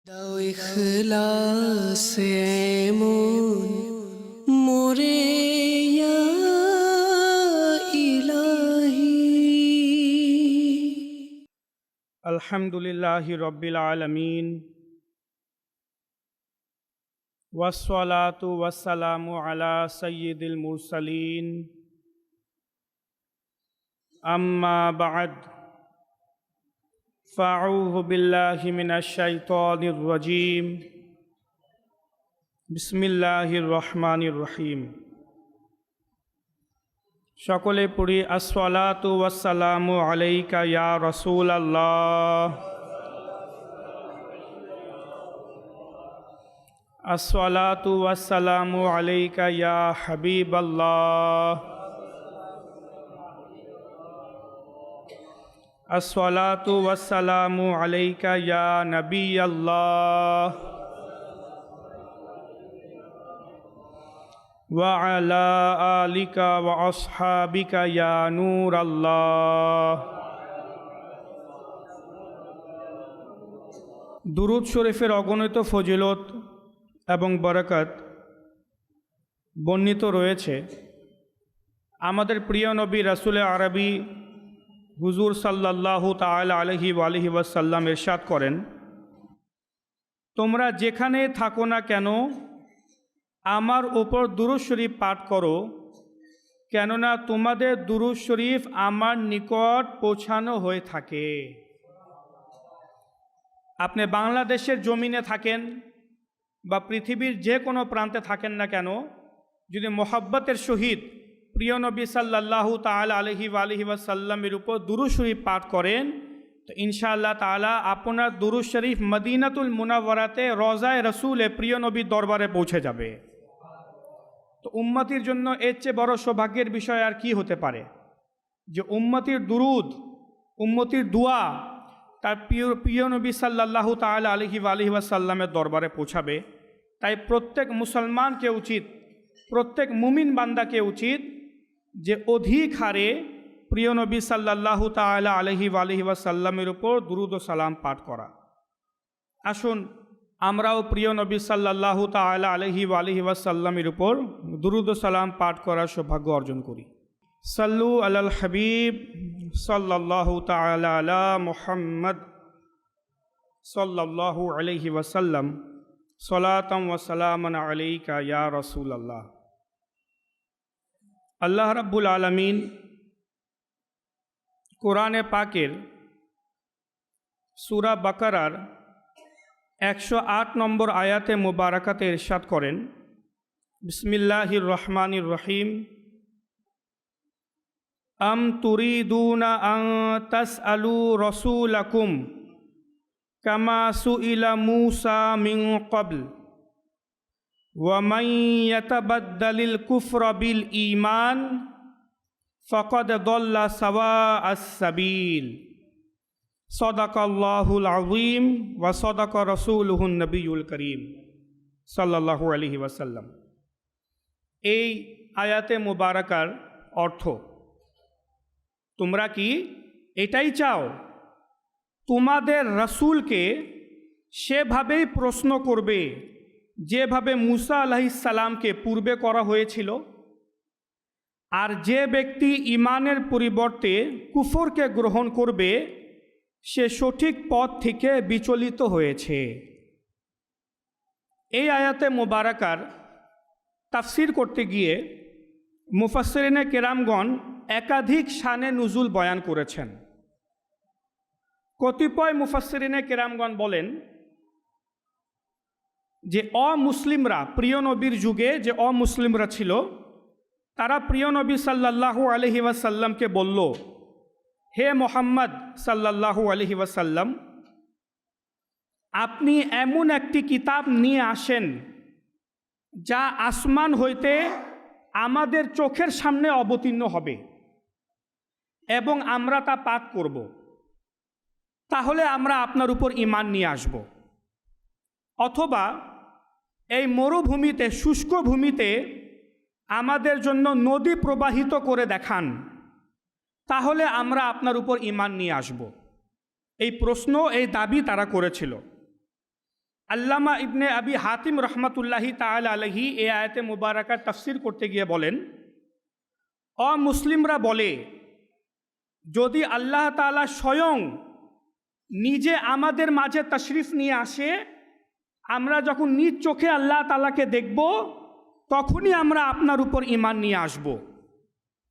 দাও ইখলাসে এমন মোরে ইয়া ইলাহি। আলহামদুলিল্লাহি রব্বিল আলামিন ওয়াসসালাতু ওয়াসসালামু আলা সাইয়্যিদিল মুরসালিন আম্মা বা'দ ফাআউযু বিল্লাহি মিনাশ শাইতানির রাজীম বিসমিল্লাহির রহমানির রহিম। সকলে পড়ি আসসালাতু ওয়াসসালামু আলাইকা ইয়া রাসূলাল্লাহ, আসসালাতু ওয়াসসালামু আলাইকা ইয়া হাবিবাল্লাহ, আসসালাতু ওয়াসসালামু আলাইকা ইয়া নবিয়াল্লাহ ওয়া আলা আলিকা ওয়া আসহাবিকা ইয়া নূরাল্লাহ। দুরূদ শরীফের অগণিত ফজিলত এবং বরকত বর্ণিত রয়েছে। আমাদের প্রিয় নবী রাসূলে আরবি হুজুর সাল্লাল্লাহু তাআলা আলাইহি ওয়াসাল্লাম ইরশাদ করেন, তোমরা যেখানে থাকো না কেন আমার উপর দুরূদ শরীফ পাঠ করো, কেননা তোমাদের দুরূদ শরীফ আমার নিকট পৌঁছানো হয়ে থাকে। আপনি বাংলাদেশের জমিনে থাকেন বা পৃথিবীর যে কোনো প্রান্তে থাকেন না কেন, যদি মোহাব্বতের সহিত প্রিয় নবী সাল্লাল্লাহু তাআলা আলাইহি ওয়াসাল্লামের উপর দুরূদ শরীফ পাঠ করেন, তো ইনশাআল্লাহ তাআলা আপনার দুরূদ শরীফ মদিনাতুল মুনাওয়ারাতে রওজায়ে রাসূলে প্রিয় নবীর দরবারে পৌঁছে যাবে। তো উম্মতির জন্য এর চেয়ে বড় সৌভাগ্যের বিষয় আর কি হতে পারে যে উম্মতির দুরূদ, উম্মতির দোয়া তার প্রিয় নবী সাল্লাল্লাহু তাআলা আলাইহি ওয়াসাল্লামের দরবারে পৌঁছাবে। তাই প্রত্যেক মুসলমানকে উচিত, প্রত্যেক মুমিন বান্দাকে উচিত যে অধিক হারে প্রিয় নবী সাল্লাল্লাহু তাআলা আলাইহি ওয়াসাল্লামের উপর দুরূদ ও সালাম পাঠ করা। আসুন আমরাও প্রিয় নবী সাল্লাল্লাহু তাআলা আলাইহি ওয়াসাল্লামের উপর দুরূদ ও সালাম পাঠ করার সৌভাগ্য অর্জন করি। সাল্লু আলাল হাবিব সাল্লাল্লাহু তাআলা আলা মুহাম্মদ সাল্লাল্লাহু আলাইহি ওয়াসাল্লাম সালাতাম ওয়া সালামান আলাইকা ইয়া রাসূলাল্লাহ। আল্লাহ রাব্বুল আলামিন কোরআনে পাকের সূরা বাকারার 108 নম্বর আয়াতে মুবারাকাতে ইরশাদ করেন, বিসমিল্লাহির রহমানির রহিম, আম তুরিদুনা আন তাসআলু রাসূলাকুম কামা সুইলা মূসা মিন ক্বাবল ওয়া মান ইয়াতাবাদ্দালিল কুফরা বিল ঈমান ফাকাদ দাল্লা সাওয়াআস সাবিল। সাদাকাল্লাহুল আযীম ওয়া সাদাকা রাসূলুহুন নবিয়্যুল কারীম সাল্লাল্লাহু আলাইহি ওয়াসাল্লাম। এই আয়াতে মুবারাকার অর্থ, তোমরা কি এটাই চাও তোমাদের রাসূলকে সেভাবেই প্রশ্ন করবে যেভাবে মূসা আলাইহিস সালামকে পূর্বে করা হয়েছিল? আর যে ব্যক্তি ঈমানের পরিবর্তে কুফরকে গ্রহণ করবে সে সঠিক পথ থেকে বিচলিত হয়েছে। এই আয়াতে মুবারাকার তাফসির করতে গিয়ে মুফাসসিরিনে কেরামগণ একাধিক শানে নুজুল বয়ান করেছেন। কতিপয় মুফাসসিরিনে কেরামগণ বলেন যে অমুসলিমরা, প্রিয় নবীর যুগে যে অমুসলিমরা ছিল, তারা প্রিয় নবী সাল্লাল্লাহু আলাইহি ওয়াসাল্লামকে বলল, হে মুহাম্মদ সাল্লাল্লাহু আলাইহি ওয়াসাল্লাম, আপনি এমন একটি কিতাব নিয়ে আসেন যা আসমান হইতে আমাদের চোখের সামনে অবতীর্ণ হবে এবং আমরা তা পাঠ করব, তাহলে আমরা আপনার উপর ঈমান নিয়ে আসব। অথবা এই মরুভূমিতে, শুষ্ক ভূমিতে আমাদের জন্য নদী প্রবাহিত করে দেখান, তাহলে আমরা আপনার উপর ঈমান নিয়ে আসব। এই প্রশ্ন, এই দাবি তারা করেছিল। আল্লামা ইবনে আবি হাতিম রহমাতুল্লাহি তাআলা আলাইহি এই আয়াতে মুবারাকার তাফসির করতে গিয়ে বলেন, অমুসলিমরা বলে যদি আল্লাহ তাআলা স্বয়ং নিজে আমাদের মাঝে তাশরিফ নিয়ে আসে, আমরা যখন নিজ চোখে আল্লাহ তাআলাকে দেখব, তখনই আমরা আপনার উপর ঈমান নিয়ে আসব,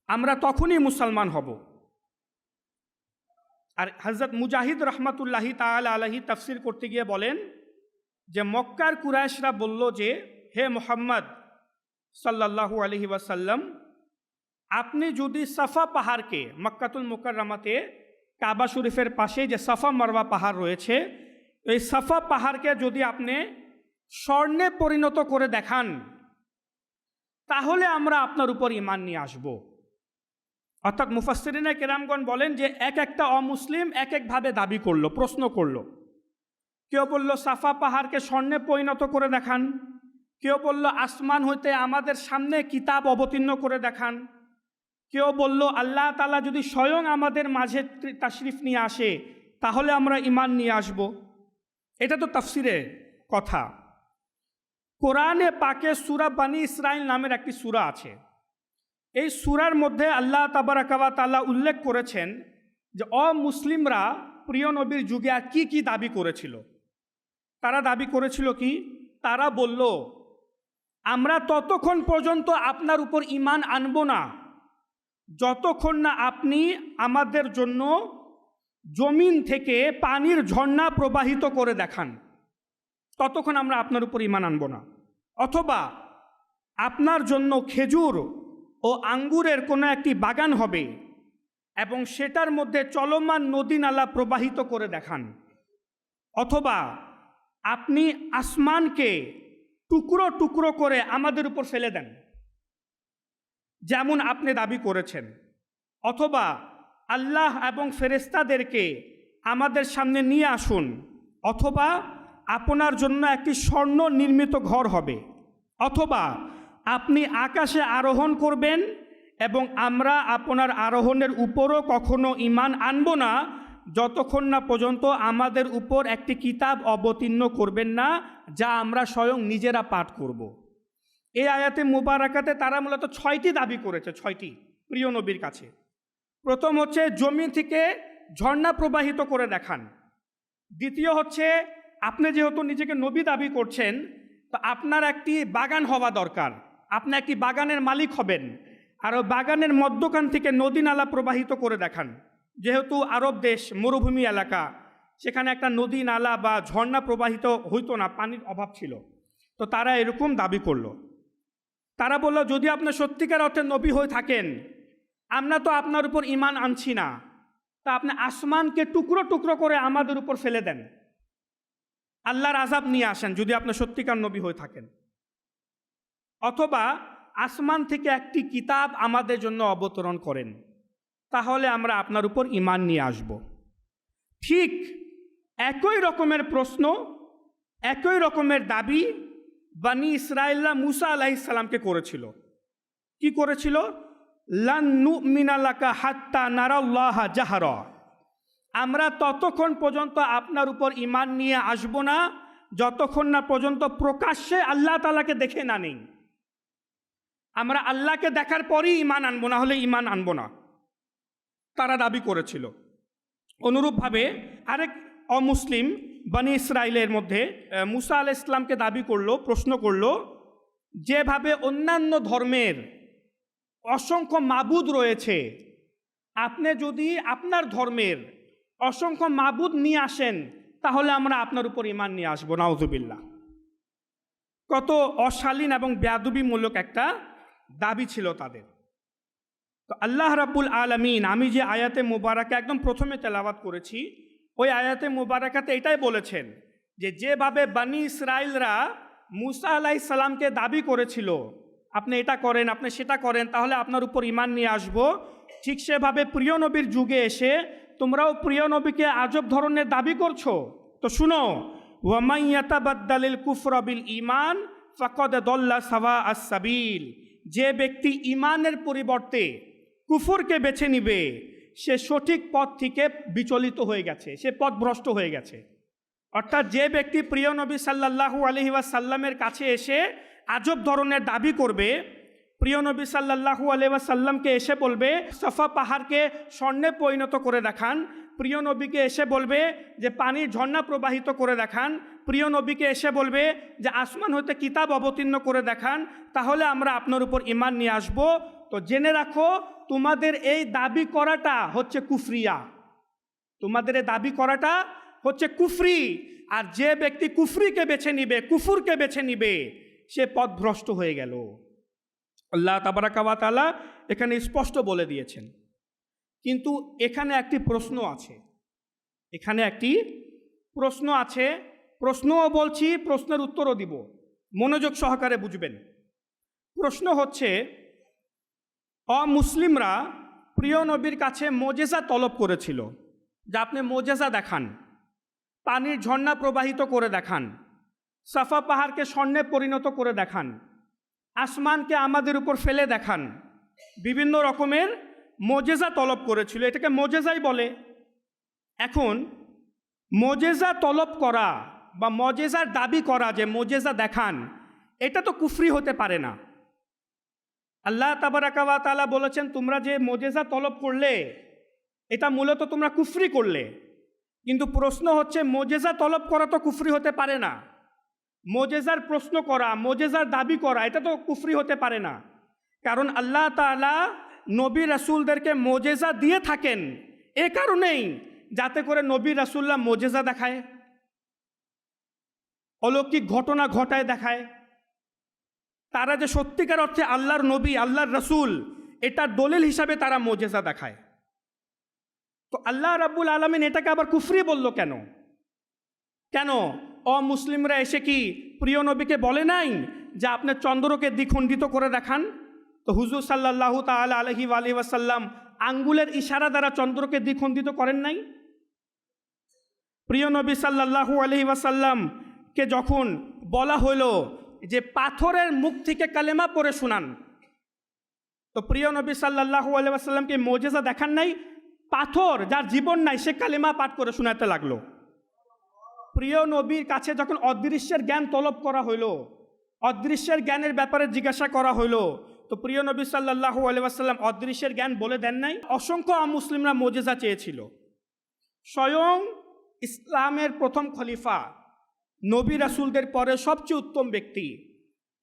আমরা তখনই মুসলমান হব। আর হযরত মুজাহিদ রহমাতুল্লাহি তাআলা আলাইহি তাফসির করতে গিয়ে বলেন যে মক্কার কুরাইশরা বলল যে, হে মুহাম্মদ সাল্লাল্লাহু আলাইহি ওয়াসাল্লাম, আপনি যদি সাফা পাহাড়কে, মক্কাতুল মুকাররমাতে কাবা শরীফের পাশে যে সাফা মারওয়া পাহাড় রয়েছে, এই সাফা পাহাড়কে যদি আপনি স্বর্ণে পরিণত করে দেখান, তাহলে আমরা আপনার উপর ঈমান নিয়ে আসব। অর্থাৎ মুফাসসিরিনে কেরামগণ বলেন যে এক একটা অমুসলিম এক একভাবে দাবি করলো, প্রশ্ন করলো। কেউ বলল সাফা পাহাড়কে স্বর্ণে পরিণত করে দেখান, কেউ বলল আসমান হইতে আমাদের সামনে কিতাব অবতীর্ণ করে দেখান, কেউ বলল আল্লাহ তাআলা যদি স্বয়ং আমাদের মাঝে তাশরিফ নিয়ে আসে, তাহলে আমরা ঈমান নিয়ে আসব। এটা তো তাফসিরের কথা। কোরআনে পাকে সূরা বানী ইসরাইল নামের একটি সূরা আছে। এই সূরার মধ্যে আল্লাহ তাবারাকা ওয়া তাআলা উল্লেখ করেছেন যে অমুসলিমরা প্রিয় নবীর যুগে আর কি কি দাবি করেছিল। তারা দাবি করেছিল কি? তারা বলল, আমরা ততক্ষণ পর্যন্ত আপনার উপর ঈমান আনব না যতক্ষণ না আপনি আমাদের জন্য জমিন থেকে পানির ঝর্ণা প্রবাহিত করে দেখান, ততক্ষণ আমরা আপনার উপর ঈমান আনব না। অথবা আপনার জন্য খেজুর ও আঙ্গুরের কোনো একটি বাগান হবে এবং সেটার মধ্যে চলমান নদী নালা প্রবাহিত করে দেখান। অথবা আপনি আসমানকে টুকরো টুকরো করে আমাদের উপর ফেলে দেন, যেমন আপনি দাবি করেছেন। অথবা আল্লাহ এবং ফেরেশতাদেরকে আমাদের সামনে নিয়ে আসুন। অথবা আপনার জন্য একটি স্বর্ণ নির্মিত ঘর হবে। অথবা আপনি আকাশে আরোহণ করবেন এবং আমরা আপনার আরোহণের উপরও কখনো ঈমান আনব না যতক্ষণ না পর্যন্ত আমাদের উপর একটি কিতাব অবতীর্ণ করবেন না, যা আমরা স্বয়ং নিজেরা পাঠ করব। এই আয়াতে মুবারাকাতে তারা মূলত 6টি দাবি করেছে, 6টি প্রিয় নবীর কাছে। প্রথম হচ্ছে জমি থেকে ঝর্ণা প্রবাহিত করে দেখান। দ্বিতীয় হচ্ছে আপনি যেহেতু নিজেকে নবী দাবি করছেন, তো আপনার একটি বাগান হওয়া দরকার, আপনি একটি বাগানের মালিক হবেন, আর ওই বাগানের মধ্যখান থেকে নদী নালা প্রবাহিত করে দেখান। যেহেতু আরব দেশ মরুভূমি এলাকা, সেখানে একটা নদী নালা বা ঝর্ণা প্রবাহিত হইতো না, পানির অভাব ছিল। তো তারা এরকম দাবি করলো। তারা বলল, যদি আপনি সত্যিকার অর্থে নবী হয়ে থাকেন, আমরা তো আপনার উপর ঈমান আনছি না, তা আপনি আসমানকে টুকরো টুকরো করে আমাদের উপর ফেলে দেন, আল্লাহর আযাব নিয়ে আসেন যদি আপনি সত্যিকার নবী হয়ে থাকেন। অথবা আসমান থেকে একটি কিতাব আমাদের জন্য অবতরণ করেন, তাহলে আমরা আপনার উপর ঈমান নিয়ে আসব। ঠিক একই রকমের প্রশ্ন, একই রকমের দাবি বানী ইসরাঈলরা মূসা আলাইহিস সালামকে করেছিল। কি করেছিল? লান নুমিনা লাকা হাত্তা নারাল্লাহা জাহরা, আমরা ততক্ষণ পর্যন্ত আপনার উপর ঈমান নিয়ে আসব না যতক্ষণ না পর্যন্ত প্রকাশ্যে আল্লাহ তাআলাকে দেখে না নেই। আমরা আল্লাহকে দেখার পরই ঈমান আনবো, না হলে ঈমান আনবো না, তারা দাবি করেছিল। অনুরূপভাবে আরেক অমুসলিম বনি ইসরাইলের মধ্যে মূসা আলাইহিস সালামকে দাবি করলো, প্রশ্ন করলো, যেভাবে অন্যান্য ধর্মের অসংখ্য মাবুদ রয়েছে, আপনি যদি আপনার ধর্মের অসংখ্য মাবুদ নিয়ে আসেন, তাহলে আমরা আপনার উপর ঈমান নিয়ে আসবো। নাউযুবিল্লাহ। কত অশালীন এবং বেয়াদবিমূলক একটা দাবি ছিল তাদের। তো আল্লাহ রাব্বুল আলামিন, আমি যে আয়াতে মুবারাকা একদম প্রথমে তেলাওয়াত করেছি, ওই আয়াতে মুবারাকাতে এটাই বলেছেন যে যেভাবে বনি ইসরাইলরা মূসা আলাইহিস সালামকে দাবি করেছিল, আপনি এটা করেন, আপনি সেটা করেন, তাহলে আপনার উপর ঈমান নিয়ে আসব, ঠিক সেভাবে প্রিয় নবীর যুগে এসে তোমরাও প্রিয় নবীকে আজব ধরনের দাবি করছো। তো শুনো, ওয়ামান ইয়াতাবাদ্দালিল কুফরা বিল ঈমান ফাকাদ দাল্লা সাওয়া আস-সাবিল, যে ব্যক্তি ঈমানের পরিবর্তে কুফরকে বেছে নিবে, সে সঠিক পথ থেকে বিচলিত হয়ে গেছে, সে পথভ্রষ্ট হয়ে গেছে। অর্থাৎ যে ব্যক্তি প্রিয় নবী সাল্লাল্লাহু আলাইহি ওয়াসাল্লামের কাছে এসে আজব ধরনের দাবি করবে, প্রিয় নবী সাল্লাল্লাহু আলাইহি ওয়াসাল্লামকে এসে বলবে সাফা পাহাড়কে স্বর্ণে পরিণত করে দেখান, প্রিয় নবীকে এসে বলবে যে পানির ঝর্ণা প্রবাহিত করে দেখান, প্রিয় নবীকে এসে বলবে যে আসমান হতে কিতাব অবতীর্ণ করে দেখান, তাহলে আমরা আপনার উপর ঈমান নিয়ে আসব। তো জেনে রাখো, তোমাদের এই দাবি করাটা হচ্ছে কুফরিয়া, তোমাদের এই দাবি করাটা হচ্ছে কুফরি। আর যে ব্যক্তি কুফরিকে বেছে নিবে, কুফুরকে বেছে নিবে, সে পথভ্রষ্ট হয়ে গেল। আল্লাহ তাবারাকা ওয়া তাআলা এখানে স্পষ্ট বলে দিয়েছেন। কিন্তু এখানে একটি প্রশ্ন আছে, এখানে একটি প্রশ্ন আছে, প্রশ্নও বলছি, প্রশ্নের উত্তরও দিব, মনোযোগ সহকারে বুঝবেন। প্রশ্ন হচ্ছে, অমুসলিমরা প্রিয় নবীর কাছে মোজেজা তলব করেছিল যে আপনি মোজেজা দেখান, পানির ঝর্ণা প্রবাহিত করে দেখান, সাফা পাহাড়কে স্বর্ণে পরিণত করে দেখান, আসমানকে আমাদের উপর ফেলে দেখান, বিভিন্ন রকমের মোজেজা তলব করেছিল, এটাকে মোজেজাই বলে। এখন মোজেজা তলব করা বা মোজেজার দাবি করা যে মোজেজা দেখান, এটা তো কুফরি হতে পারে না। আল্লাহ তাবারাকা ওয়া তাআলা বলেছেন তোমরা যে মোজেজা তলব করলে এটা মূলত তোমরা কুফরি করলে। কিন্তু প্রশ্ন হচ্ছে, মোজেজা তলব করা তো কুফরি হতে পারে না, মোজেজার প্রশ্ন করা, মোজেজার দাবি করা, এটা তো কুফরি হতে পারে না। কারণ আল্লাহ তাআলা নবী রাসূলদেরকে মোজেজা দিয়ে থাকেন এ কারণেই যাতে করে নবী রাসূলরা মোজেজা দেখায়, অলৌকিক ঘটনা ঘটায় দেখায়, তারা যে সত্যিকার অর্থে আল্লাহর নবী, আল্লাহর রাসূল, এটার দলিল হিসাবে তারা মোজেজা দেখায়। তো আল্লাহ রাব্বুল আলামিন এটাকে আবার কুফরি বলল কেন? কেন অমুসলিমরা এসে কি প্রিয় নবীকে বলে নাই যে আপনি চন্দ্রকে দ্বিখণ্ডিত করে দেখান? তো হুজুর সাল্লাল্লাহু তাআলা আলাইহি ওয়াসাল্লাম আঙ্গুলের ইশারা দ্বারা চন্দ্রকে দ্বিখণ্ডিত করেন নাই? প্রিয় নবী সাল্লাল্লাহু আলাইহি ওয়াসাল্লামকে যখন বলা হলো যে পাথরের মুখ থেকে কালেমা পড়ে শোনান, তো প্রিয় নবী সাল্লাল্লাহু আলাইহি ওয়াসাল্লামকে মোজেজা দেখান নাই? পাথর যার জীবন নাই সে কালেমা পাঠ করে শোনাতে লাগলো। প্রিয় নবীর কাছে যখন অদৃশ্যের জ্ঞান তলব করা হইল, অদৃশ্যের জ্ঞানের ব্যাপারে জিজ্ঞাসা করা হইল, তো প্রিয় নবী সাল্লাল্লাহু আলাইহি ওয়াসাল্লাম অদৃশ্যের জ্ঞান বলে দেন নাই। অসংখ্য মুসলিমরা মোজেজা চেয়েছিল। স্বয়ং ইসলামের প্রথম খলিফা, নবী রাসূলদের পরে সবচেয়ে উত্তম ব্যক্তি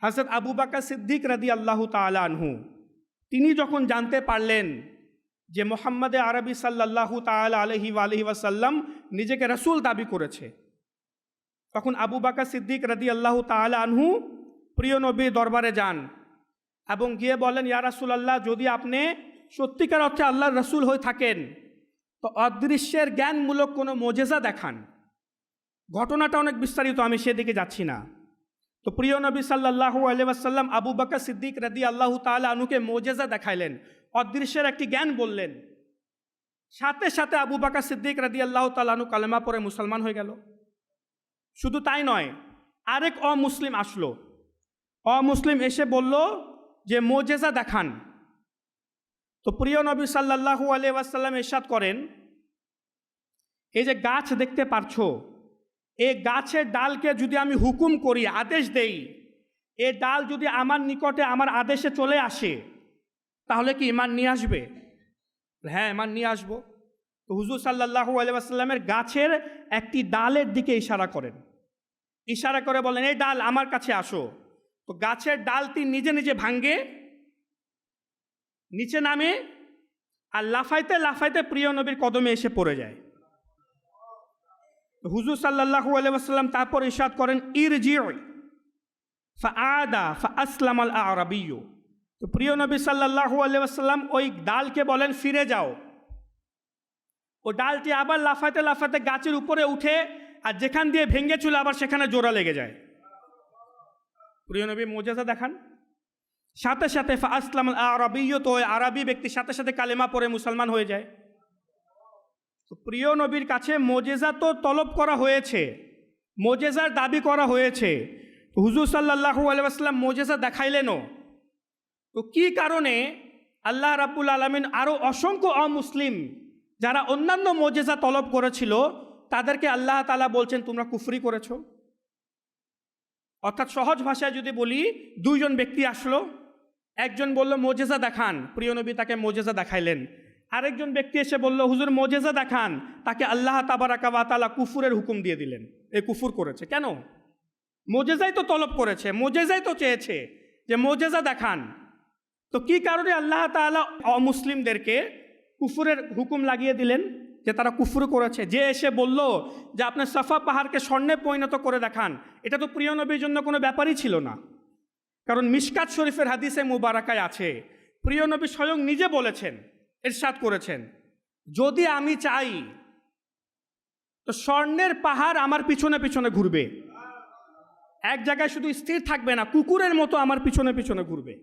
হযরত আবু বকর সিদ্দিক রাদিয়াল্লাহু তাআলা আনহু, তিনি যখন জানতে পারলেন যে মুহাম্মদ আরবি সাল্লাল্লাহু তাআলা আলাইহি ওয়াসাল্লাম নিজেকে রাসূল দাবি করেছে, তখন আবু বকর সিদ্দিক রাদিয়াল্লাহু তাআলা আনহু প্রিয় নবীর দরবারে যান এবং গিয়ে বলেন, ইয়া রাসূলুল্লাহ, যদি আপনি সত্যিকার অর্থে আল্লাহর রাসূল হয়ে থাকেন তো অদৃশ্যের জ্ঞানমূলক কোনো মোজেজা দেখান। ঘটনাটা অনেক বিস্তারিত, আমি সেদিকে যাচ্ছি না। তো প্রিয় নবী সাল্লাল্লাহু আলাইহি ওয়াসাল্লাম আবু বকর সিদ্দিক রাদিয়াল্লাহু তাআলা আনহুকে মোজেজা দেখাইলেন, অদৃশ্যের একটি জ্ঞান বললেন। সাথে সাথে আবু বকর সিদ্দিক রাদিয়াল্লাহু তাআলা আনহু কালেমা পড়ে মুসলমান হয়ে গেল। শুধু তাই নয়, আরেক অমুসলিম আসলো, অমুসলিম এসে বলল যে মোজেজা দেখান। তো প্রিয় নবী সাল্লাল্লাহু আলাইহি ওয়াসাল্লাম ইরশাদ করেন, এই যে গাছ দেখতে পারছো, এই গাছের ডালকে যদি আমি হুকুম করি, আদেশ দেই, এই ডাল যদি আমার নিকটে আমার আদেশে চলে আসে তাহলে কি ঈমান নিয়ে আসবে? হ্যাঁ, ঈমান নিয়ে আসবো। তো হুজুর সাল্লাল্লাহু আলাইহি ওয়াসাল্লামের গাছের একটি ডালের দিকে ইশারা করেন, ইশারা করে বলেন, এই ডাল আমার কাছে আসো। তো গাছের ডালটি নিজে নিজে ভাঙ্গে, নিচে নামে, আর লাফাইতে লাফাইতে প্রিয় নবীর কদমে এসে পড়ে যায়। হুজুর সাল্লাল্লাহু আলাইহি ওয়াসাল্লাম তারপর ইরশাদ করেন, ইরজিউ ফাআদা ফাআসলামাল আরাবিয়্যু। তো প্রিয় নবী সাল্লাল্লাহু আলাইহি ওয়াসাল্লাম ওই ডালকে বলেন, ফিরে যাও। ও ডালটি আবার লাফাতে লাফাতে গাছের উপরে উঠে, আর যেখান দিয়ে ভেঙেছিল আবার সেখানে জোড়া লেগে যায়। প্রিয় নবী মোজেজা দেখান। সাথে সাথে ফাআসলামাল আরাবিয়্যু, তো ওই আরবি ব্যক্তি সাথে সাথে কালেমা পড়ে মুসলমান হয়ে যায়। তো প্রিয় নবীর কাছে মোজেজা তো তলব করা হয়েছে, মোজেজার দাবি করা হয়েছে, হুজুর সাল্লাল্লাহু আলাইহি ওয়াসাল্লাম মোজেজা দেখাইলেনও। তো কি কারণে আল্লাহ রাব্বুল আলামিন আরও অসংখ্য অমুসলিম যারা অন্যান্য মোজেজা তলব করেছিল তাদেরকে আল্লাহ তাআলা বলছেন তোমরা কুফরি করেছো। অর্থাৎ সহজ ভাষায় যদি বলি, দুইজন ব্যক্তি আসলো, একজন বলল মোজেজা দেখান, প্রিয় নবী তাকে মোজেজা দেখাইলেন। আরেকজন ব্যক্তি এসে বলল হুজুর মোজেজা দেখান, তাকে আল্লাহ তাবারাকা ওয়া তাআলা কুফুরের হুকুম দিয়ে দিলেন, এ কুফুর করেছে। কেন? মোজেজাই তো তলব করেছে, মোজেজাই তো চেয়েছে যে মোজেজা দেখান। তো কি কারণে আল্লাহ তাআলা অমুসলিমদেরকে কুফুরের হুকুম লাগিয়ে দিলেন যে তারা কুফুর করেছে? যে এসে বলল যে আপনি সাফা পাহাড়কে স্বর্ণে পরিণত করে দেখান, এটা তো প্রিয় নবীর জন্য কোনো ব্যাপারই ছিল না। কারণ মিশকাত শরীফের হাদিসে মুবারাকায় আছে, প্রিয় নবী স্বয়ং নিজে বলেছেন, ইরশাদ করেছেন, যদি আমি চাই তো স্বর্ণের পাহাড় আমার পিছনে পিছনে ঘুরবে, এক জায়গায় শুধু স্থির থাকবে না, কুকুরের মতো আমার পিছনে পিছনে ঘুরবে,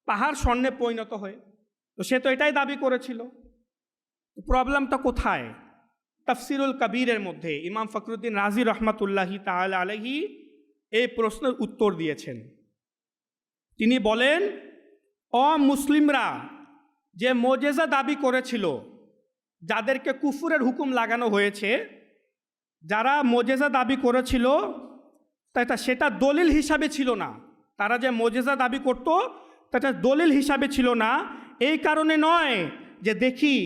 পাহাড় স্বর্ণে পরিণত হয়ে। তো সে তো এটাই দাবি করেছিল। প্রবলেমটা কোথায়? তাফসিরুল কবিরের মধ্যে ইমাম ফখরুদ্দিন রাজি রহমাতুল্লাহি তাআলা আলাইহি এই প্রশ্নের উত্তর দিয়েছেন। তিনি বলেন, অমুসলিমরা যে মোজেজা দাবি করেছিল, যাদেরকে কুফুরের হুকুম লাগানো হয়েছে, যারা মোজেজা দাবি করেছিল সেটা দলিল হিসাবে ছিল না। তারা যে মোজেজা দাবি করত সেটা দলিল হিসাবে ছিল না। এই কারণে নয় যে দেখি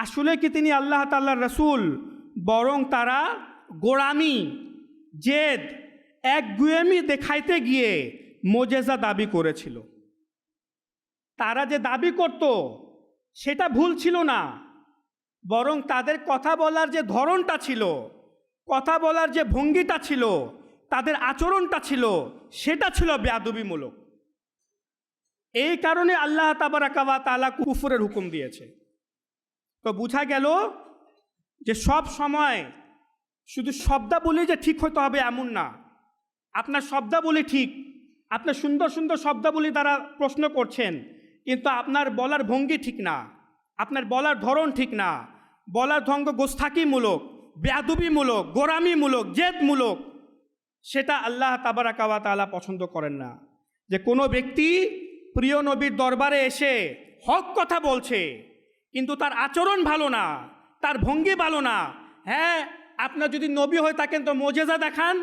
আসলে কি তিনি আল্লাহ তাআলার রাসূল, বরং তারা গোড়ামি, জেদ, একগুয়েমি দেখাইতে গিয়ে মোজেজা দাবি করেছিল। তারা যে দাবি করত সেটা ভুল ছিল না, বরং তাদের কথা বলার যে ধরনটা ছিল, কথা বলার যে ভঙ্গিটা ছিল, তাদের আচরণটা ছিল, সেটা ছিল বেয়াদবিমূলক। এই কারণে আল্লাহ তাবারাকা ওয়া তাআলা কুফরের হুকুম দিয়েছে। তো বোঝা গেল যে সব সময় শুধু শব্দাবলী যে ঠিক হতে হবে এমন না। আপনার শব্দাবলী ঠিক, আপনি সুন্দর সুন্দর শব্দাবলী দ্বারা প্রশ্ন করছেন, কিন্তু আপনার বলার ভঙ্গি ঠিক না, আপনার বলার ধরন ঠিক না, বলার ঢঙ্গ গোস্তাকিমূলক, বেয়াদবিমূলক, গোরামিমূলক, জেদমূলক, সেটা আল্লাহ তাবারাকা ওয়া তাআলা পছন্দ করেন না। যে কোনো ব্যক্তি প্রিয় নবীর দরবারে এসে হক কথা বলছে, কিন্তু তার আচরণ ভালো না, তার ভঙ্গি ভালো না। হ্যাঁ, আপনার যদি নবী হয়ে থাকেন তো মোজেজা দেখান,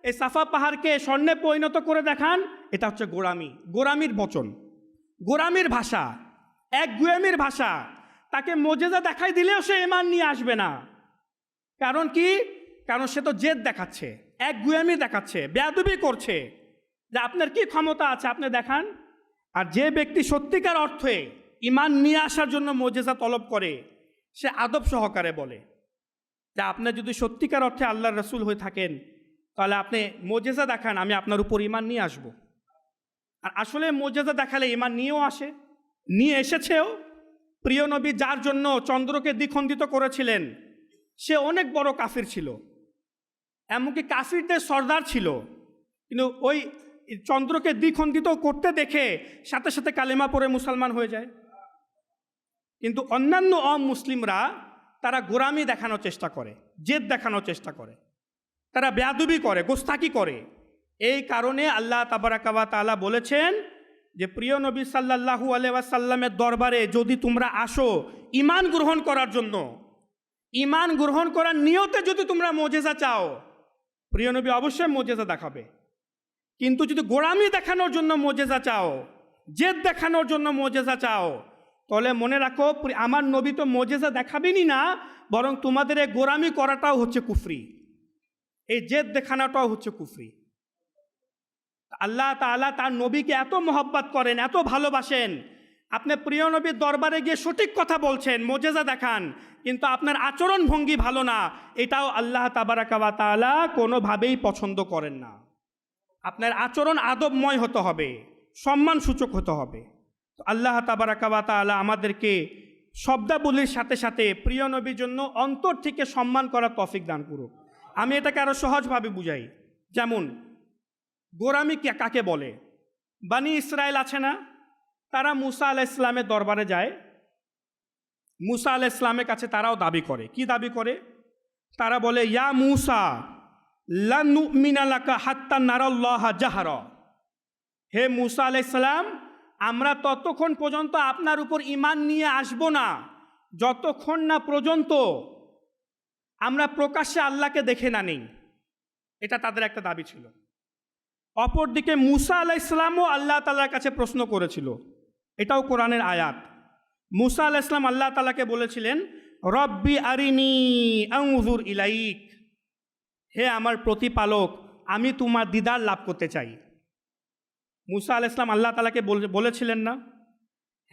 এই সাফা পাহাড়কে স্বর্ণে পরিণত করে দেখান, এটা হচ্ছে গোরামি, গোরামির বচন, গোরামির ভাষা, একগুয়েমির ভাষা। তাকে মোজেজা দেখাই দিলেও সে ঈমান নিয়ে আসবে না। কারণ কি? কারণ সে তো জেদ দেখাচ্ছে, একগুয়েমি দেখাচ্ছে, বেয়াদবি করছে, যে আপনার কি ক্ষমতা আছে আপনি দেখান। আর যে ব্যক্তি সত্যিকার অর্থে ঈমান নিয়ে আসার জন্য মোজেজা তলব করে, সে আদব সহকারে বলে যে আপনি যদি সত্যিকার অর্থে আল্লাহর রাসূল হয়ে থাকেন, তাহলে আপনি মোজেজা দেখান, আমি আপনার উপর ঈমান নিয়ে আসব। আর আসলে মোজেজা দেখালে ঈমান নিয়েও আসে, নিয়ে এসেছেও। প্রিয় নবী যার জন্য চন্দ্রকে দ্বিখণ্ডিত করেছিলেন, সে অনেক বড় কাফির ছিল, এমনকি কাফিরদের সর্দার ছিল, কিন্তু ওই চন্দ্রকে দ্বিখণ্ডিত করতে দেখে সাথে সাথে কালেমা পড়ে মুসলমান হয়ে যায়। কিন্তু অন্যান্য অমুসলিমরা তারা গোরামি দেখানোর চেষ্টা করে, জেদ দেখানোর চেষ্টা করে, তারা বেয়াদবি করে, গোস্তাকি করে। এই কারণে আল্লাহ তাবারাকা ওয়া তাআলা বলেছেন যে প্রিয় নবী সাল্লাল্লাহু আলাইহি ওয়াসাল্লামের দরবারে যদি তোমরা আসো ঈমান গ্রহণ করার জন্য, ঈমান গ্রহণ করার নিয়তে যদি তোমরা মোজেজা চাও, প্রিয় নবী অবশ্যই মোজেজা দেখাবে। কিন্তু যদি গোরামি দেখানোর জন্য মোজেজা চাও, জেদ দেখানোর জন্য মোজেজা চাও, তাহলে মনে রাখো আমার নবী তো মোজেজা দেখাবেনই না, বরং তোমাদের এই গোরামি করাটাও হচ্ছে কুফরি, এই জেদ দেখানোটাও হচ্ছে কুফরি। আল্লাহ তাআলা তার নবীকে এত মহব্বত করেন, এত ভালোবাসেন, আপনি প্রিয় নবীর দরবারে গিয়ে সঠিক কথা বলছেন, মোজেজা দেখান, কিন্তু আপনার আচরণ ভঙ্গি ভালো না, এটাও আল্লাহ তাবারাকা ওয়া তাআলা কোনোভাবেই পছন্দ করেন না। আপনার আচরণ আদবময় হতে হবে, সম্মানসূচক হতে হবে। তো আল্লাহ তাবারাকা ওয়া তাআলা আমাদেরকে শব্দাবলীর সাথে সাথে প্রিয় নবীর জন্য অন্তর থেকে সম্মান করার তৌফিক দান করুক। আমি এটাকে আরো সহজভাবে বুঝাই। যেমন গোরামি কাকে বলে? বানি ইসরায়েল আছে না, তারা মুসা আলাইহিস সালামের দরবারে যায়, মুসা আলাইহিস সালামের কাছে তারাও দাবি করে। কি দাবি করে? তারা বলে ইয়া মুসা লান নুমিনা লাকা হাত্তা নারাল্লাহা জাহরা, হে মুসা আলাইহিস সালাম, আমরা ততক্ষণ পর্যন্ত আপনার উপর ঈমান নিয়ে আসব না যতক্ষণ না পর্যন্ত আমরা প্রকাশ্যে আল্লাহকে দেখে না নেই, এটা তাদের একটা দাবি ছিল। অপরদিকে মুসা আলাইহিস সালামও আল্লাহ তাআলার কাছে প্রশ্ন করেছিল, এটাও কোরআনের আয়াত। মুসা আলাইহিস সালাম আল্লাহ তাআলাকে বলেছিলেন, রব্বি আরিনি আনজুর ইলাইক, হে আমার প্রতিপালক, আমি তোমার দিদার লাভ করতে চাই। মুসা আলাইহিস সালাম আল্লাহ তাআলাকে বলেছিলেন না,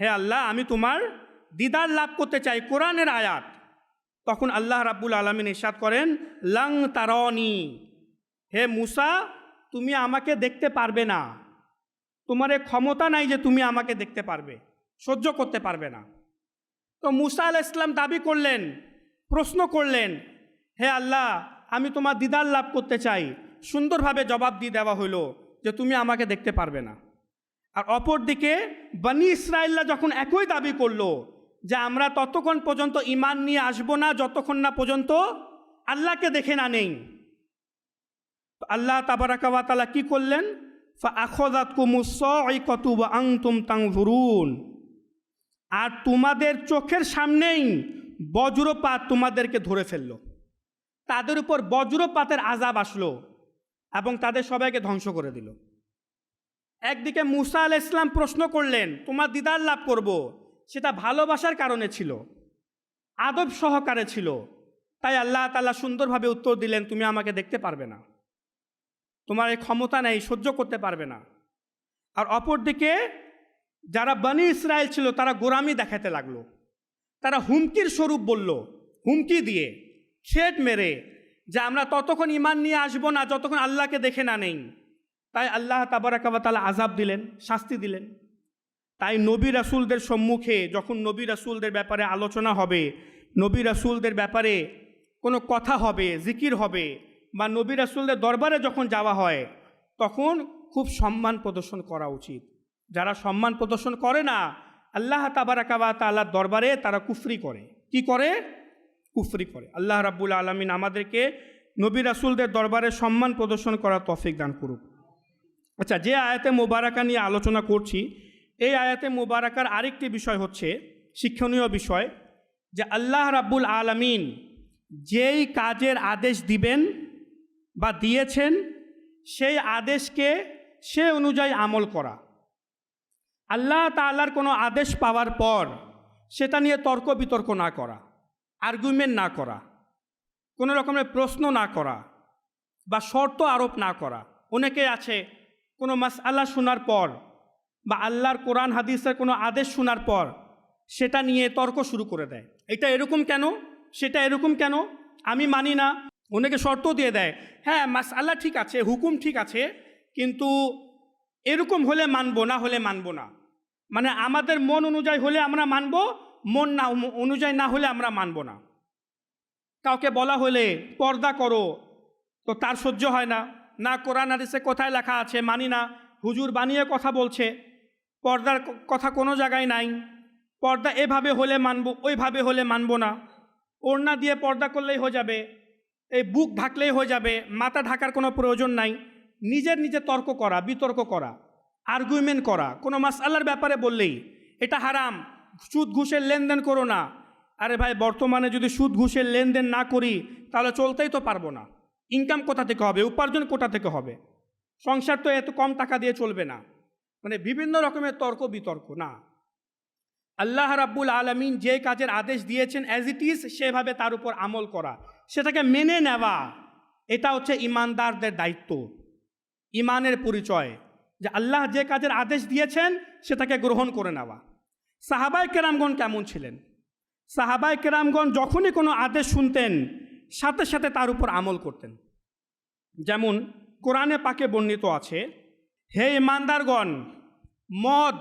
হে আল্লাহ, আমি তোমার দিদার লাভ করতে চাই, কোরআনের আয়াত। তখন আল্লাহ রাব্বুল আলামিন ইরশাদ করেন, লাং তারানি, হে মুসা, তুমি আমাকে দেখতে পারবে না, তোমার এ ক্ষমতা নাই যে তুমি আমাকে দেখতে পারবে, সহ্য করতে পারবে না। তো মুসা আলাইহিস সালাম দাবি করলেন, প্রশ্ন করলেন, হে আল্লাহ, আমি তোমার দিদার লাভ করতে চাই। সুন্দরভাবে জবাব দিয়ে দেওয়া হলো যে তুমি আমাকে দেখতে পারবে না। আর অপরদিকে বনি ইসরাইলরা যখন একই দাবি করলো যে আমরা ততক্ষণ পর্যন্ত ঈমান নিয়ে আসবো না যতক্ষণ না পর্যন্ত আল্লাহকে দেখে না নেই, তো আল্লাহ তাবারাকা ওয়া তাআলা কি করলেন, ফাআখাযাতকুমুস সাইকাতু ওয়া আনতুম তানজুরুন, আর তোমাদের চোখের সামনেই বজ্রপাত তোমাদেরকে ধরে ফেলল। তাদের উপর বজ্রপাতের আযাব আসলো এবং তাদের সবাইকে ধ্বংস করে দিল। একদিকে মুসা আলাইহিস সালাম প্রশ্ন করলেন, তোমার দিদার লাভ করব, সেটা ভালোবাসার কারণে ছিল, আদব সহকারে ছিল, তাই আল্লাহ তাআলা সুন্দরভাবে উত্তর দিলেন, তুমি আমাকে দেখতে পারবে না, তোমার এই ক্ষমতা নেই, সহ্য করতে পারবে না। আর অপরদিকে যারা বনি ইসরায়েল ছিল তারা গোরামি দেখাতে লাগলো, তারা হুমকির স্বরূপ বলল, হুমকি দিয়ে থ্রেট মেরে যে আমরা ততক্ষণ ঈমান নিয়ে আসবো না যতক্ষণ আল্লাহকে দেখে না নেই। তাই আল্লাহ তাবারাকা ওয়া তাআলা আযাব দিলেন, শাস্তি দিলেন। তাই নবী রাসূলদের সম্মুখে যখন নবী রাসূলদের ব্যাপারে আলোচনা হবে, নবী রাসূলদের ব্যাপারে কোনো কথা হবে, জিকির হবে, বা নবী রাসূলদের দরবারে যখন যাওয়া হয়, তখন খুব সম্মান প্রদর্শন করা উচিত। যারা সম্মান প্রদর্শন করে না, আল্লাহ তাবারাকা ওয়া তাআলার দরবারে তারা কুফরি করে। কি করে? কুফরি করে। আল্লাহ রাব্বুল আলামিন আমাদেরকে নবী রাসূলদের দরবারে সম্মান প্রদর্শন করার তৌফিক দান করুক। আচ্ছা, যে আয়াতে মুবারাকা নিয়ে আলোচনা করছি, এই আয়াতে মুবারাকার আরেকটি বিষয় হচ্ছে, শিক্ষণীয় বিষয়, যে আল্লাহ রাব্বুল আলামিন যেই কাজের আদেশ দিবেন বা দিয়েছেন, সেই আদেশকে সে অনুযায়ী আমল করা। আল্লাহ তাআলার কোনো আদেশ পাওয়ার পর সেটা নিয়ে তর্ক বিতর্ক না করা, আর্গুমেন্ট না করা, কোনো রকমের প্রশ্ন না করা বা শর্ত আরোপ না করা। অনেকে আছে কোনো মাসআলা শোনার পর বা আল্লাহর কোরআন হাদিসের কোনো আদেশ শোনার পর সেটা নিয়ে তর্ক শুরু করে দেয়, এটা এরকম কেন, সেটা এরকম কেন, আমি মানি না। অনেকে শর্ত দিয়ে দেয়, হ্যাঁ মাসআলা ঠিক আছে, হুকুম ঠিক আছে, কিন্তু এরকম হলে মানবো, না হলে মানবো না। মানে আমাদের মন অনুযায়ী হলে আমরা মানবো, মন না অনুযায়ী না হলে আমরা মানবো না। কাউকে বলা হলে পর্দা করো, তো তার সহ্য হয় না, না কোরআন হাদিসে কোথায় লেখা আছে, মানি না, হুজুর বানিয়ে কথা বলছে, পর্দার কথা কোনো জায়গায় নাই, পর্দা এভাবে হলে মানবো, ওইভাবে হলে মানবো না, ওড়না দিয়ে পর্দা করলেই হয়ে যাবে, এই বুক ঢাকলেই হয়ে যাবে, মাথা ঢাকার কোনো প্রয়োজন নাই। নিজে তর্ক করা, বিতর্ক করা, আর্গুমেন্ট করা, কোনো মাসআলার ব্যাপারে বললেই এটা হারাম, সুদ ঘুষের লেনদেন করো না। আরে ভাই, বর্তমানে যদি সুদ ঘুষের লেনদেন না করি তাহলে চলতেই তো পারবো না। ইনকাম কোথা থেকে হবে, উপার্জন কোথা থেকে হবে, সংসার তো এত কম টাকা দিয়ে চলবে না। মানে বিভিন্ন রকমের তর্ক বিতর্ক না। আল্লাহ রাব্বুল আলামিন যে কাজের আদেশ দিয়েছেন অ্যাজ ইট ইজ সেভাবে তার উপর আমল করা, সেটাকে মেনে নেওয়া, এটা হচ্ছে ইমানদারদের দায়িত্ব, ইমানের পরিচয়, যে আল্লাহ যে কাজের আদেশ দিয়েছেন সেটাকে গ্রহণ করে নেওয়া। সাহাবায়ে কেরামগণ কেমন ছিলেন? সাহাবায়ে কেরামগণ যখনই কোনো আদেশ শুনতেন সাথে সাথে তার উপর আমল করতেন। যেমন কোরআনে পাকে বর্ণিত আছে, হে ইমানদারগণ, মদ,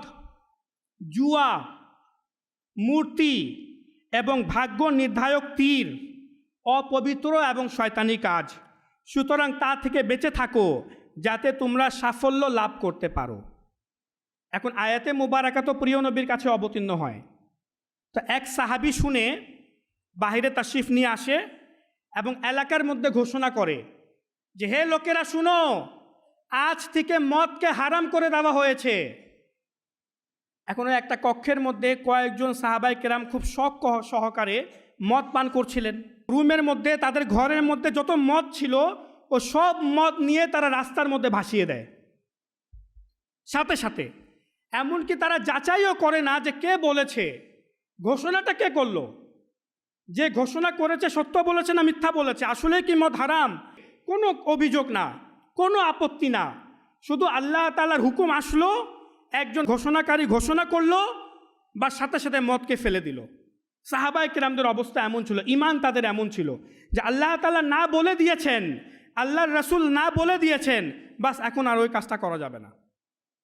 জুয়া, মূর্তি এবং ভাগ্য নির্ধারক তীর অপবিত্র এবং শয়তানি কাজ, সুতরাং তা থেকে বেঁচে থাকো যাতে তোমরা সাফল্য লাভ করতে পারো। এখন আয়াতে মুবারাকা তো প্রিয় নবীর কাছে অবতীর্ণ হয়, তো এক সাহাবী শুনে বাহিরে তাশরিফ নিয়ে আসে এবং এলাকার মধ্যে ঘোষণা করে যে, হে লোকেরা শুনো, আজ থেকে মদকে হারাম করে দেওয়া হয়েছে। এখন একটা কক্ষের মধ্যে কয়েকজন সাহাবায়ে কেরাম খুব শখ সহকারে মদ পান করছিলেন। রুমের মধ্যে, তাদের ঘরের মধ্যে যত মদ ছিল ও সব মদ নিয়ে তারা রাস্তার মধ্যে ভাসিয়ে দেয় সাথে সাথে। এমনকি তারা যাচাইও করে না যে কে বলেছে, ঘোষণাটা কে করলো, যে ঘোষণা করেছে সত্য বলেছে না মিথ্যা বলেছে, আসলে কি মদ হারাম, কোনো অভিযোগ না, কোনো আপত্তি না। শুধু আল্লাহ তাআলার হুকুম আসলো, একজন ঘোষণাকারী ঘোষণা করলো, বা সাথে সাথে মদকে ফেলে দিল। সাহাবায়ে কেরামদের অবস্থা এমন ছিল, ঈমান তাদের এমন ছিল যে আল্লাহ তাআলা না বলে দিয়েছেন, আল্লাহর রাসূল না বলে দিয়েছেন, বাস এখন আর ওই কাজটা করা যাবে না,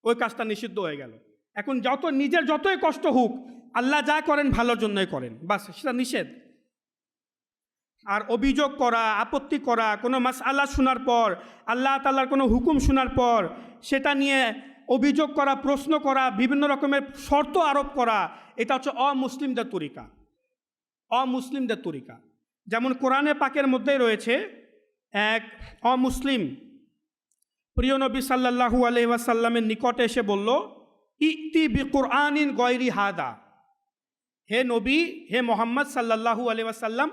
ওই কাজটা নিষিদ্ধ হয়ে গেল। এখন নিজের যতই কষ্ট হোক, আল্লাহ যা করেন ভালোর জন্যই করেন, বাস সেটা নিষেধ। আর অভিযোগ করা, আপত্তি করা, কোনো মাসআলা শোনার পর, আল্লাহ তাআলার কোনো হুকুম শোনার পর সেটা নিয়ে অভিযোগ করা, প্রশ্ন করা, বিভিন্ন রকমের শর্ত আরোপ করা, এটা হচ্ছে অমুসলিমদের তরিকা, অমুসলিমদের তরিকা। যেমন কোরআনে পাকের মধ্যেই রয়েছে, এক অমুসলিম প্রিয় নবী সাল্লাল্লাহু আলাইহি ওয়াসাল্লামের নিকটে এসে বলল, ইতি বিকুরআনিন গয়রি হাদা, হে নবী, হে মোহাম্মদ সাল্লাল্লাহু আলাইহি ওয়াসাল্লাম,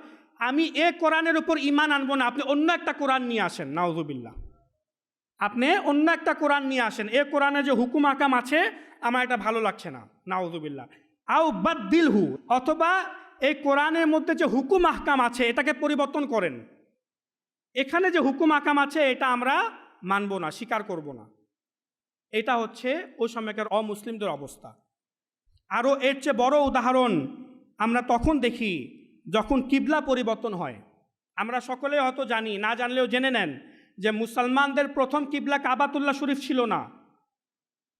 আমি এ কোরআনের উপর ঈমান আনবো না, আপনি অন্য একটা কোরআন নিয়ে আসেন। নাউযুবিল্লাহ, আপনি অন্য একটা কোরআন নিয়ে আসেন, এ কোরআনে যে হুকুম আকাম আছে আমার এটা ভালো লাগছে না। নাউযুবিল্লাহ। আও বাদদিলহু, অথবা এই কোরআনের মধ্যে যে হুকুম আহকাম আছে এটাকে পরিবর্তন করেন, এখানে যে হুকুম আকাম আছে এটা আমরা মানব না, স্বীকার করব না। এটা হচ্ছে ওই সময়কার অমুসলিমদের অবস্থা। আরও এর চেয়ে বড় উদাহরণ আমরা তখন দেখি যখন কিবলা পরিবর্তন হয়। আমরা সকলে হয়তো জানি, না জানলেও জেনে নেন যে মুসলমানদের প্রথম কিবলা কাবাতুল্লাহ শরীফ ছিল না,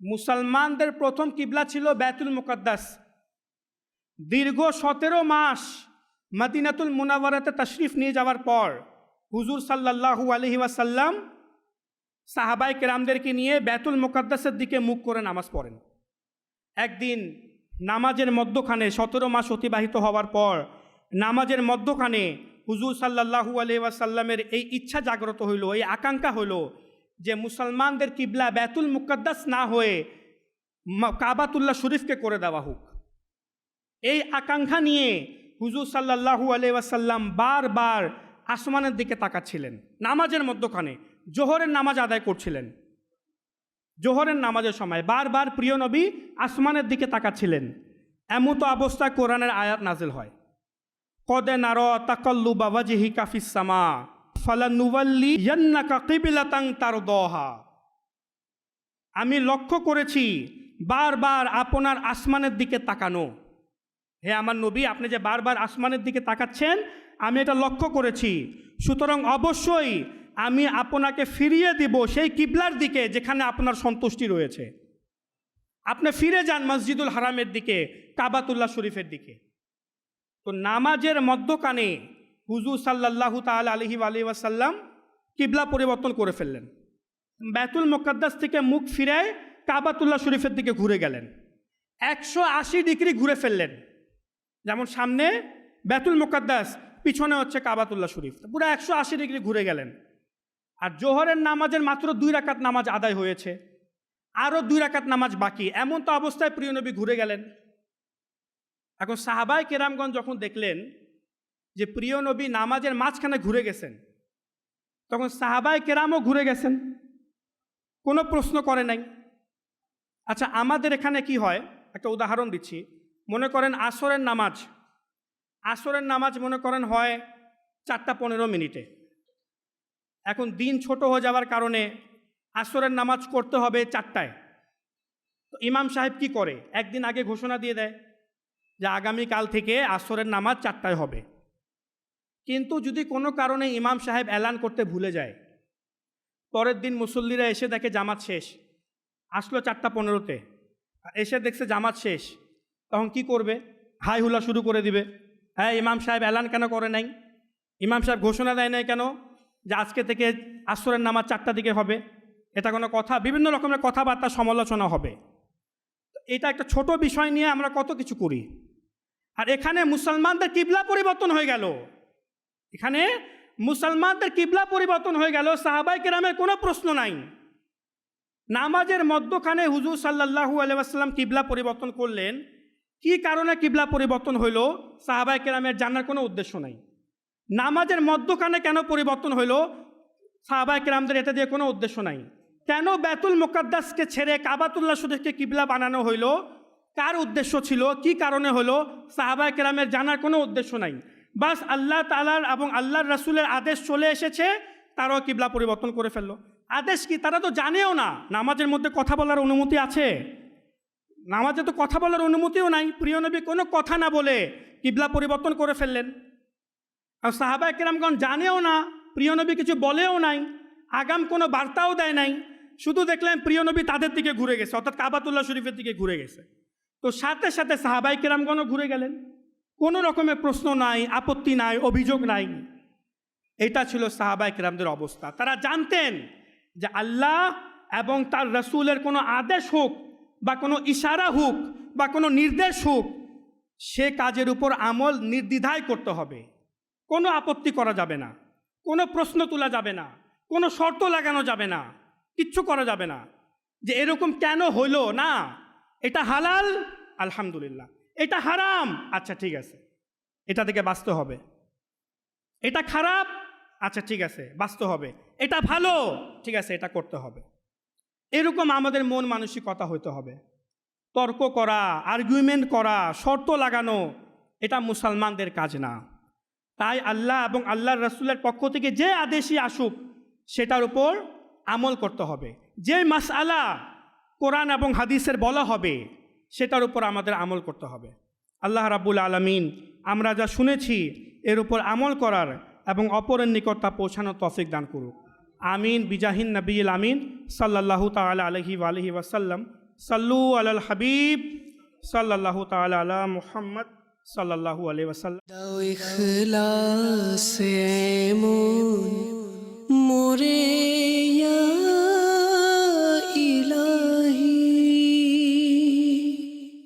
মুসলমানদের প্রথম কিবলা ছিল বাইতুল মুকাদ্দাস। দীর্ঘ 17 মাস মদিনাতুল মুনাওয়ারাতে তাশরিফ নিয়ে যাওয়ার পর হুজুর সাল্লাল্লাহু আলাইহি ওয়াসাল্লাম সাহাবায়ে কেরামদেরকে নিয়ে বাইতুল মুকাদ্দাসের দিকে মুখ করে নামাজ পড়েন। একদিন নামাজের মধ্যখানে 17 মাস অতিবাহিত হওয়ার পর নামাজের মধ্যখানে হুজুর সাল্লাল্লাহু আলাইহি ওয়াসাল্লামের এই ইচ্ছা জাগ্রত হইল, এই আকাঙ্ক্ষা হইল যে মুসলমানদের কিবলা বাইতুল মুকাদ্দাস না হয়ে কাবাতুল্লাহ শরীফকে করে দেওয়া হোক। এই আকাঙ্ক্ষা নিয়ে হুজুর সাল্লাল্লাহু আলাইহি ওয়াসাল্লাম বারবার আসমানের দিকে তাকাচ্ছিলেন। নামাজের মধ্যখানে জোহরের নামাজ আদায় করছিলেন, জোহরের নামাজের সময় বারবার প্রিয় নবী আসমানের দিকে তাকাচ্ছিলেন। এমতো অবস্থায় কোরআনের আয়াত নাজিল হয়, কদ নারা তাকাল্লুবা ওয়াজহিকা ফিস সামা ফালানুওয়াল্লিয়ান্নাকা কিবলাতান তারদাহা, আমি লক্ষ্য করেছি বারবার আপনার আসমানের দিকে তাকানো। হে আমার নবী, আপনি যে বারবার আসমানের দিকে তাকাচ্ছেন আমি এটা লক্ষ্য করেছি, সুতরাং অবশ্যই আমি আপনাকে ফিরিয়ে দিব সেই কিবলার দিকে যেখানে আপনার সন্তুষ্টি রয়েছে। আপনি ফিরে যান মসজিদুল হারামের দিকে, কাবাতুল্লাহ শরীফের দিকে। তো নামাজের মধ্যখানে হুজুর সাল্লাল্লাহু তাআলা আলাইহি ওয়াসাল্লাম কিবলা পরিবর্তন করে ফেললেন, বাইতুল মুকাদ্দাস থেকে মুখ ফিরে কাবাতুল্লাহ শরীফের দিকে ঘুরে গেলেন। 180 ডিগ্রি ঘুরে ফেললেন, যেমন সামনে বাইতুল মুকাদ্দাস, পিছনে হচ্ছে কাবাতুল্লাহ শরীফ, পুরো 180 ডিগ্রি ঘুরে গেলেন। আর জোহরের নামাজের মাত্র 2 রাকাত নামাজ আদায় হয়েছে, আরও 2 রাকাত নামাজ বাকি। এমন তো অবস্থায় প্রিয় নবী ঘুরে গেলেন। এখন সাহাবায়ে কেরামগণ যখন দেখলেন যে প্রিয় নবী নামাজের মাঝখানে ঘুরে গেছেন, তখন সাহাবায়ে কেরামও ঘুরে গেছেন, কোনো প্রশ্ন করে নাই। আচ্ছা, আমাদের এখানে কি হয়, একটা উদাহরণ দিচ্ছি। মনে করেন আসরের নামাজ মনে করেন হয় 4:15। এখন দিন ছোট হয়ে যাওয়ার কারণে আসরের নামাজ করতে হবে 4টায়। তো ইমাম সাহেব কি করে, একদিন আগে ঘোষণা দিয়ে দেয় যে আগামীকাল থেকে আসরের নামাজ 4টায় হবে। কিন্তু যদি কোনো কারণে ইমাম সাহেব এলান করতে ভুলে যায়, পরের দিন মুসল্লিরা এসে দেখে জামাত শেষ, আসলো 4:15-তে, এসে দেখছে জামাত শেষ, তখন কি করবে? হাই হুলা শুরু করে দিবে, হ্যাঁ ইমাম সাহেব এলান কেন করে নাই, ইমাম সাহেব ঘোষণা দেয় নাই কেন যে আজকে থেকে আসরের নামাজ 4টার দিকে হবে, এটা কোনো কথা? বিভিন্ন রকমের কথাবার্তা সমালোচনা হবে। এটা একটা ছোট বিষয় নিয়ে আমরা কত কিছু করি। আর এখানে মুসলমানদের কিবলা পরিবর্তন হয়ে গেল, এখানে মুসলমানদের কিবলা পরিবর্তন হয়ে গেল, সাহাবায়ে কেরামের কোনো প্রশ্ন নাই। নামাজের মধ্যখানে হুজুর সাল্লাল্লাহু আলাইহি ওয়াসাল্লাম কিবলা পরিবর্তন করলেন, কি কারণে কিবলা পরিবর্তন হইল সাহাবায়ে কেরামের জানার কোনো উদ্দেশ্য নাই। নামাজের মধ্যখানে কেন পরিবর্তন হলো? সাহাবায়ে কেরামদের এটা দিয়ে কোনো উদ্দেশ্য নাই। কেন বাইতুল মুকাদ্দাসকে ছেড়ে কাবাতুল্লাহ শরীফকে কিবলা বানানো হইলো? কার উদ্দেশ্য ছিল? কি কারণে হলো? সাহাবায়ে কেরামের জানার কোনো উদ্দেশ্য নাই। বাস আল্লাহ তাআলার এবং আল্লাহর রাসূলের আদেশ চলে এসেছে, তারাও কিবলা পরিবর্তন করে ফেললো। আদেশ কি? তারা তো জানেও না নামাজের মধ্যে কথা বলার অনুমতি আছে। নামাজে তো কথা বলার অনুমতিও নাই। প্রিয় নবী কোনো কথা না বলে কিবলা পরিবর্তন করে ফেললেন। আর সাহাবায়ে কেরামগণ জানেও না, প্রিয় নবী কিছু বলেও নাই, আগাম কোনো বার্তাও দেয় নাই। শুধু দেখলেন প্রিয় নবী তাদের দিকে ঘুরে গেছে, অর্থাৎ কাবাতুল্লাহ শরীফের দিকে ঘুরে গেছে। তো সাথে সাথে সাহাবায়ে কেরামগণও ঘুরে গেলেন। কোনো রকমের প্রশ্ন নাই, আপত্তি নাই, অভিযোগ নাই। এটা ছিল সাহাবায়ে কেরামদের অবস্থা। তারা জানতেন যে আল্লাহ এবং তার রাসূলের কোনো আদেশ হোক বা কোনো ইশারা হোক বা কোনো নির্দেশ হোক, সে কাজের উপর আমল নির্দ্বিধায় করতে হবে। কোনো আপত্তি করা যাবে না, কোনো প্রশ্ন তোলা যাবে না, কোনো শর্ত লাগানো যাবে না, কিচ্ছু করা যাবে না যে এরকম কেন হইল। না, এটা হালাল, আলহামদুলিল্লাহ। এটা হারাম, আচ্ছা ঠিক আছে, এটা থেকে বাঁচতে হবে। এটা খারাপ, আচ্ছা ঠিক আছে, বাঁচতে হবে। এটা ভালো, ঠিক আছে, এটা করতে হবে। এরকম আমাদের মন মানসিকতা হইতে হবে। তর্ক করা, আর্গুমেন্ট করা, শর্ত লাগানো, এটা মুসলমানদের কাজ না। তাই আল্লাহ এবং আল্লাহর রাসূলের পক্ষ থেকে যে আদেশই আসুক সেটার উপর আমল করতে হবে। যে মাসআলা কোরআন এবং হাদিসের বলা হবে সেটার উপর আমাদের আমল করতে হবে। আল্লাহ রাব্বুল আলামিন আমরা যা শুনেছি এর উপর আমল করার এবং অপরের নিকট তা পৌঁছানোর তৌফিক দান করুক। আমিন বিজাহিন নবীল আমিন সাল্লাল্লাহু তাআলা আলাইহি ওয়া আলিহি ওয়াসাল্লাম। সাল্লু আলাল হাবিব সাল্লাল্লাহু তাআলা আলা মুহাম্মদ সাল্লাল্লাহু আলাইহি ওয়াসাল্লাম। দাও ইখলাস এমন